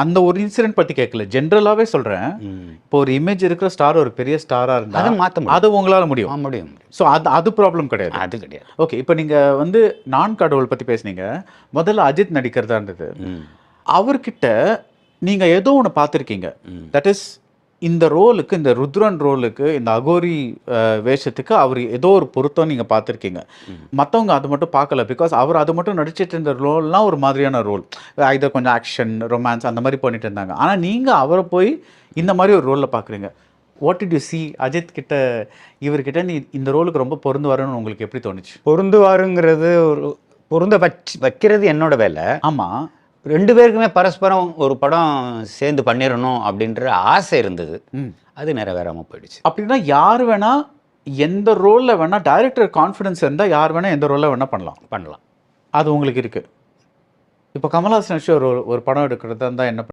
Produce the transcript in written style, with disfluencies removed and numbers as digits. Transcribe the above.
அந்த ஒரு இன்சிடென்ட் பத்தி கேட்கல, ஜென்ரலாவே சொல்றேன். இப்போ ஒரு இமேஜ் இருக்கிற ஸ்டார் ஒரு பெரிய ஸ்டாரா இருந்தா அதை மாற்ற முடியும். அது உங்களால முடியும். முடியும். ஸோ அது ப்ராப்ளம் கிடையாது. அது கிடையாது. ஓகே, இப்போ நீங்க வந்து நான் கடவுள் பத்தி பேசுனீங்க. முதல்ல அஜித் நடிக்கிறதா இருந்தது. அவர்கிட்ட நீங்க ஏதோ ஒன்று பார்த்துருக்கீங்க. தட் இஸ் இந்த ரோலுக்கு, இந்த ருத்ரன் ரோலுக்கு, இந்த அகோரி வேஷத்துக்கு அவர் ஏதோ ஒரு பொருத்தம் நீங்கள் பார்த்துருக்கீங்க. மற்றவங்க அது மட்டும் பார்க்கல. பிகாஸ் அவர் அது மட்டும் நடிச்சிட்டு இருந்த ரோல்லாம் ஒரு மாதிரியான ரோல், இதை கொஞ்சம் ஆக்ஷன், ரொமான்ஸ் அந்த மாதிரி பண்ணிட்டு இருந்தாங்க. ஆனால் நீங்கள் அவரை போய் இந்த மாதிரி ஒரு ரோலில் பார்க்குறீங்க. What did you see Ajith கிட்ட, இவர்கிட்ட நீ இந்த ரோலுக்கு ரொம்ப பொருந்துவாருன்னு உங்களுக்கு எப்படி தோணுச்சு? பொருந்துவாருங்கிறது ஒரு பொருந்த வைக்கிறது என்னோட வேலை. ஆமாம், 2 பேருக்குமே பரஸ்பரம் ஒரு படம் சேர்ந்து பண்ணிடணும் அப்படின்ற ஆசை இருந்தது. அது நிறைவேறாமல் போயிடுச்சு. அப்படின்னா யார் வேணா எந்த ரோலில் வேணா, டைரக்டர் கான்ஃபிடன்ஸ் இருந்தால் யார் வேணா எந்த ரோலில் வேணா பண்ணலாம். அது உங்களுக்கு இருக்கு. இப்போ கமல்ஹாசன் ஒரு படம் எடுக்கிறதா இருந்தால் என்ன